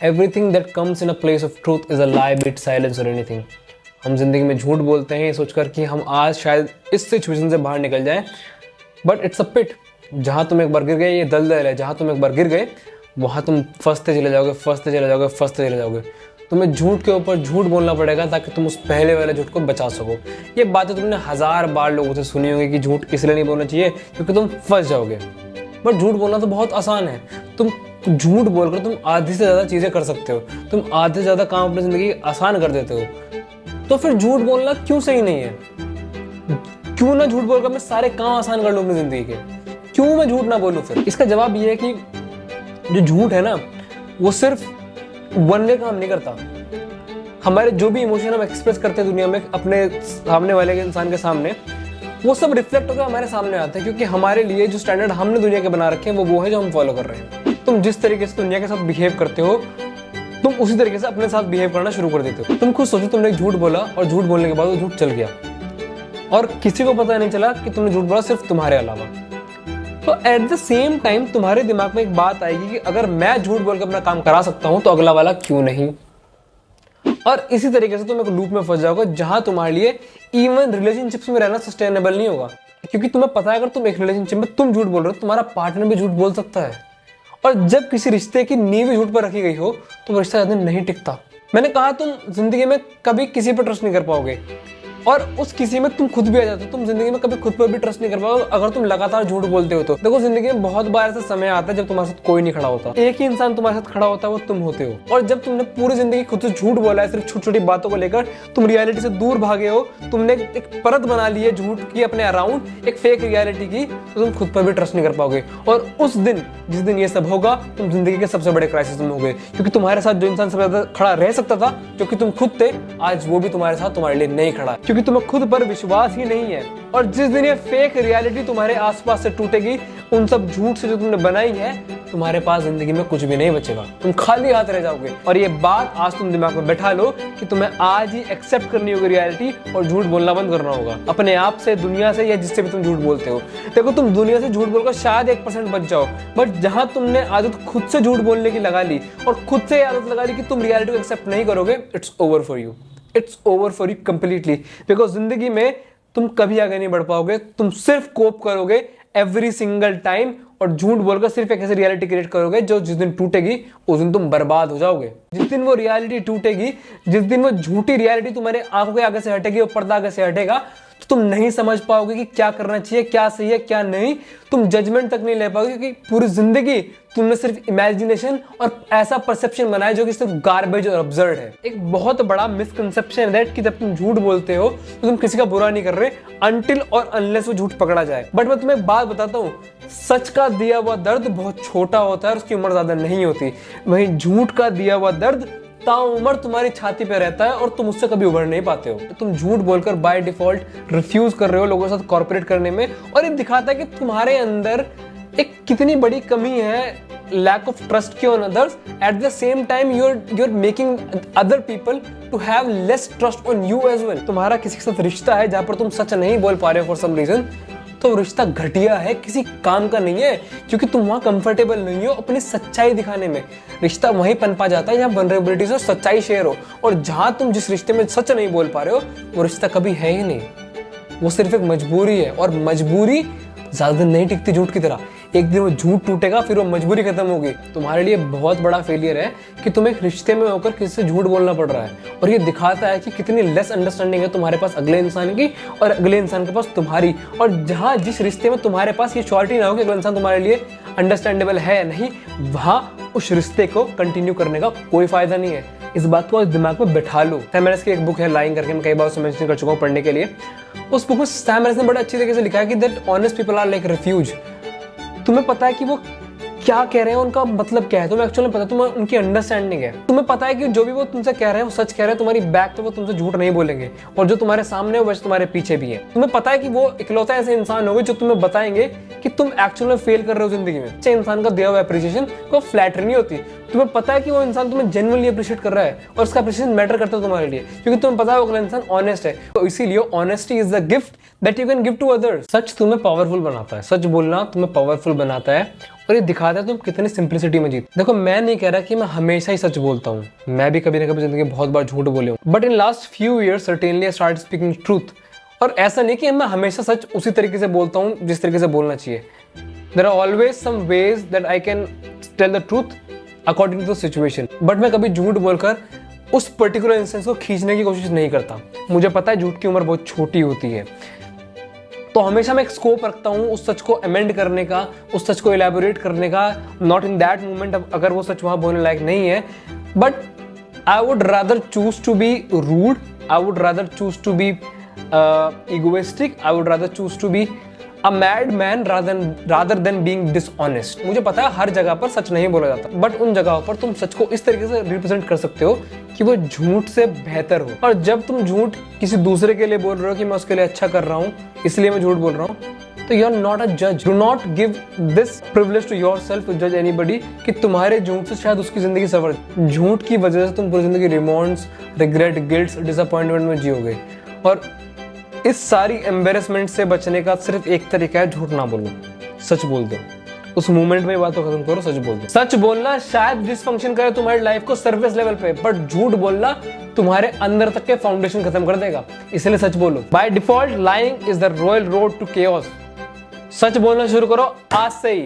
Everything that comes in a place of truth is a lie, bit silence और anything. हम जिंदगी में झूठ बोलते हैं ये सोचकर कि हम आज शायद इस सिचुएशन से बाहर निकल जाएं, बट इट्स अ पिट। जहाँ तुम एक बार गिर गए ये दलदल है, जहाँ तुम एक बार गिर गए वहाँ तुम फंसते चले जाओगे, फंसते चले जाओगे, फंसते चले जाओगे। तुम्हें झूठ के ऊपर झूठ बोलना पड़ेगा ताकि तुम उस पहले वाले झूठ को बचा सको। ये बातें तुमने 1000 बार लोगों से सुनी होगी कि झूठ इसलिए नहीं बोलना चाहिए क्योंकि तुम फंस जाओगे। बट झूठ बोलना तो बहुत आसान है। तुम झूठ बोलकर तुम आधी से ज़्यादा चीज़ें कर सकते हो, तुम आधे से ज़्यादा काम अपनी ज़िंदगी आसान कर देते हो। तो फिर झूठ बोलना क्यों सही नहीं है? क्यों ना झूठ बोलकर मैं सारे काम आसान कर लूँ अपनी ज़िंदगी के? क्यों मैं झूठ ना बोलूँ? फिर इसका जवाब ये है कि जो झूठ है ना वो सिर्फ वन वे काम नहीं करता। हमारे जो भी इमोशन हम एक्सप्रेस करते हैं दुनिया में अपने सामने वाले के इंसान के सामने, वो सब रिफ्लेक्ट होकर हमारे सामने आते हैं, क्योंकि हमारे लिए जो स्टैंडर्ड हमने दुनिया के बना रखे हैं वो है जो हम फॉलो कर रहे हैं। तुम जिस तरीके से दुनिया के साथ बिहेव करते हो तुम उसी तरीके से अपने साथ बिहेव करना शुरू कर देते हो। तुम खुद सोचो, तुमने एक झूठ बोला और झूठ बोलने के बाद वो झूठ चल गया और किसी को पता नहीं चला कि तुमने झूठ बोला, सिर्फ तुम्हारे अलावा। तो एट द सेम टाइम तुम्हारे दिमाग में एक बात आएगी कि अगर मैं झूठ बोलकर अपना काम करा सकता हूं तो अगला वाला क्यों नहीं। और इसी तरीके से तुम एक लूप में फंस जाओगे जहां तुम्हारे लिए इवन रिलेशनशिप्स में रहना सस्टेनेबल नहीं होगा, क्योंकि तुम्हें पता है अगर तुम एक रिलेशनशिप में तुम झूठ बोल रहे हो तुम्हारा पार्टनर भी झूठ बोल सकता है। और जब किसी रिश्ते की नींव ही झूठ पर रखी गई हो तो वो रिश्ता ज्यादा नहीं टिकता। मैंने कहा तुम जिंदगी में कभी किसी पर ट्रस्ट नहीं कर पाओगे, और उस किसी में तुम खुद भी आ जाते हो। तुम जिंदगी में कभी खुद पर भी ट्रस्ट नहीं कर पाओगे अगर तुम लगातार झूठ बोलते हो। तो देखो, जिंदगी में बहुत बार ऐसा समय आता है जब तुम्हारे साथ कोई नहीं खड़ा होता, एक ही इंसान तुम्हारे साथ खड़ा होता है, वो तुम होते हो। और जब तुमने पूरी जिंदगी खुद से झूठ बोला है सिर्फ छोटी छोटी बातों को लेकर, तुम रियलिटी से दूर भागे हो, तुमने एक परत बना ली है झूठ की अपने अराउंड, एक फेक रियलिटी की, तो तुम खुद पर भी ट्रस्ट नहीं कर पाओगे। और उस दिन जिस दिन ये सब होगा तुम जिंदगी के सबसे बड़े क्राइसिस में होगे, क्योंकि तुम्हारे साथ जो इंसान सबसे ज्यादा खड़ा रह सकता था जो कि तुम खुद थे, आज वो भी तुम्हारे साथ तुम्हारे लिए नहीं खड़ा, क्योंकि तुम्हें खुद पर विश्वास ही नहीं है। और जिस दिन ये फेक रियलिटी तुम्हारे आसपास से टूटेगी, उन सब झूठ से जो तुमने बनाई है, तुम्हारे पास जिंदगी में कुछ भी नहीं बचेगा, तुम खाली हाथ रह जाओगे। और ये बात आज तुम दिमाग में बैठा लो कि तुम्हें आज ही एक्सेप्ट करनी होगी रियलिटी और झूठ बोलना बंद करना होगा, अपने आप से, दुनिया से, या जिससे भी तुम झूठ बोलते हो। देखो, तुम दुनिया से झूठ बोलकर शायद 1% बच जाओ, बट जहां तुमने आदत खुद से झूठ बोलने की लगा ली और खुद से आदत लगा ली कि तुम रियलिटी को एक्सेप्ट नहीं करोगे, it's over for you, it's over for you completely. Because जिंदगी में तुम कभी आगे नहीं बढ़ पाओगे, तुम सिर्फ कोप करोगे एवरी सिंगल टाइम और झूठ बोलकर सिर्फ एक ऐसी रियलिटी क्रिएट करोगे जो जिस दिन टूटेगी उस दिन तुम बर्बाद हो जाओगे। जिस दिन वो रियलिटी टूटेगी, जिस दिन वो झूठी रियलिटी तुम्हारे आंखों के आगे से हटेगी और पर्दा आगे से हटेगा, तो तुम नहीं समझ पाओगे कि क्या करना चाहिए, क्या सही है, क्या नहीं। तुम जजमेंट तक नहीं ले पाओगे, क्योंकि पूरी जिंदगी तुमने सिर्फ इमेजिनेशन और ऐसा परसेप्शन बनाया जो कि सिर्फ गार्बेज और अब्सर्ड है। एक बहुत बड़ा मिसकंसेप्शन है दैट कि जब तुम झूठ बोलते हो तो तुम किसी का बुरा नहीं कर रहे अनटिल और अनलेस वो झूठ पकड़ा जाए। बट मैं तुम्हें एक बात बताता हूँ, सच का दिया हुआ दर्द बहुत छोटा होता है और उसकी उम्र ज्यादा नहीं होती। वहीं झूठ का दिया हुआ दर्द ताउम्र तुम्हारी छाती पे रहता है और तुम उससे कभी उभर नहीं पाते हो। तुम झूठ बोलकर बाय डिफॉल्ट रिफ्यूज कर रहे हो लोगों के साथ कॉर्पोरेट करने में, और ये दिखाता है कि तुम्हारे अंदर एक कितनी बड़ी कमी है, लैक ऑफ ट्रस्ट की on others. At the same time you are making other people to have less trust on you as well. तुम्हारा किसी के साथ रिश्ता है जहां पर तुम सच नहीं बोल पा रहे हो फॉर सम रीजन, तो रिश्ता घटिया है, किसी काम का नहीं है, क्योंकि तुम वहां कंफर्टेबल नहीं हो अपनी सच्चाई दिखाने में। रिश्ता वहीं पनपा जाता है जहां वल्नरेबिलिटीज और सच्चाई शेयर हो, और जहां तुम जिस रिश्ते में सच नहीं बोल पा रहे हो वो रिश्ता कभी है ही नहीं, वो सिर्फ एक मजबूरी है। और मजबूरी ज्यादा दिन नहीं टिकती झूठ की तरह। एक दिन वो झूठ टूटेगा, फिर वो मजबूरी खत्म होगी। तुम्हारे लिए बहुत बड़ा फेलियर है कि तुम एक रिश्ते में होकर किसी से झूठ बोलना पड़ रहा है, और ये दिखाता है कि कितनी लेस अंडरस्टैंडिंग है तुम्हारे पास अगले इंसान की और अगले इंसान के पास तुम्हारी। और जहां जिस रिश्ते में तुम्हारे पास ये श्योरिटी ना हो कि अगला इंसान तुम्हारे लिए अंडरस्टैंडेबल है या नहीं, वहां उस रिश्ते को कंटिन्यू करने का कोई फायदा नहीं है। इस बात को दिमाग में बैठा लो। सैम हैरिस की एक बुक है लाइंग करके, मैं कई बार उसे मेंशन कर चुका हूँ पढ़ने के लिए। उस बुक में सैम हैरिस ने बड़े अच्छी तरीके से लिखा है कि that honest people are like refuge. तुम्हें पता है कि वो क्या कह रहे हैं, उनका मतलब क्या है, तुम्हें एक्चुअली पता है, तुम्हें उनकी अंडरस्टैंडिंग है। तुम्हें पता है कि जो भी वो तुमसे कह रहे हैं वो सच कह रहे हैं, तुम्हारी बैक पे वो तुमसे झूठ नहीं बोलेंगे, और जो तुम्हारे सामने है वैसे तुम्हारे पीछे भी है। तुम्हें पता है कि वो इकलौता ऐसे इंसान होंगे जो तुम्हें बताएंगे कि तुम एक्चुअली में फेल कर रहे हो जिंदगी में। अच्छे इंसान का दिया हुआ अप्रिसिएशन को फ्लैटरी नहीं होती। तुम्हें पता है कि वो इंसान तुम्हें जेन्युइनली अप्रिशिएट कर रहा है और उसका अप्रिसिएशन मैटर करता है तुम्हारे लिए, क्योंकि तुम्हें पता है वो अगला इंसान ऑनेस्ट है। तो इसीलिए honesty is the gift that you can give to others. सच तुम्हें पावरफुल बनाता है, सच बोलना तुम्हें पावरफुल बनाता है, और ये दिखाता है तुम कितनी सिंप्लिसिटी में जीते। देखो मैं नहीं कह रहा कि मैं हमेशा ही सच बोलता हूँ, मैं भी कभी ना कभी जिंदगी में बहुत बार झूठ बोले हूँ, but in last few years certainly I start speaking truth. और ऐसा नहीं कि मैं हमेशा सच उसी तरीके से बोलता हूँ जिस तरीके से बोलना चाहिए। There are always some ways that I can tell the truth according to the situation, but मैं कभी झूठ बोलकर उस पर्टिकुलर इंस्टेंस को खींचने की कोशिश नहीं करता। मुझे पता है झूठ की उम्र बहुत छोटी होती है, तो हमेशा मैं एक स्कोप रखता हूँ उस सच को अमेंड करने का, उस सच को एलैबोरेट करने का। नॉट इन दैट मोमेंट, अगर वो सच वहां बोलने लायक नहीं है, but I would rather choose to be rude, I would rather choose to be egoistic, I would rather choose to be a mad man rather than being dishonest. मुझे पता है हर जगह पर सच नहीं बोला जाता, बट उन जगहों पर तुम सच को इस तरीके से रिप्रेजेंट कर सकते हो कि वो झूठ से बेहतर हो। और जब तुम झूठ किसी दूसरे के लिए बोल रहे हो कि मैं उसके लिए अच्छा कर रहा हूँ इसलिए मैं झूठ बोल रहा हूँ, तो यू आर नॉट अ जज। Do not give this privilege to yourself to जज एनीबॉडी कि तुम्हारे झूठ से शायद उसकी जिंदगी सफर। झूठ की वजह से तुम पूरी जिंदगी रिमोर्स, रिग्रेट, गिल्ट, डिसअपॉइंटमेंट में जियोगे। और इस सारी एम्बेरसमेंट से बचने का सिर्फ एक तरीका है, झूठ ना बोलो, सच बोल दो। उस मोमेंट में बात को खत्म करो, सच बोल दो। सच बोलना शायद डिसफंक्शन करे तुम्हारी लाइफ को सरफेस लेवल पे, बट झूठ बोलना तुम्हारे अंदर तक के फाउंडेशन खत्म कर देगा। इसलिए सच बोलो। By default lying is the royal road to chaos. सच बोलना शुरू करो आज से ही।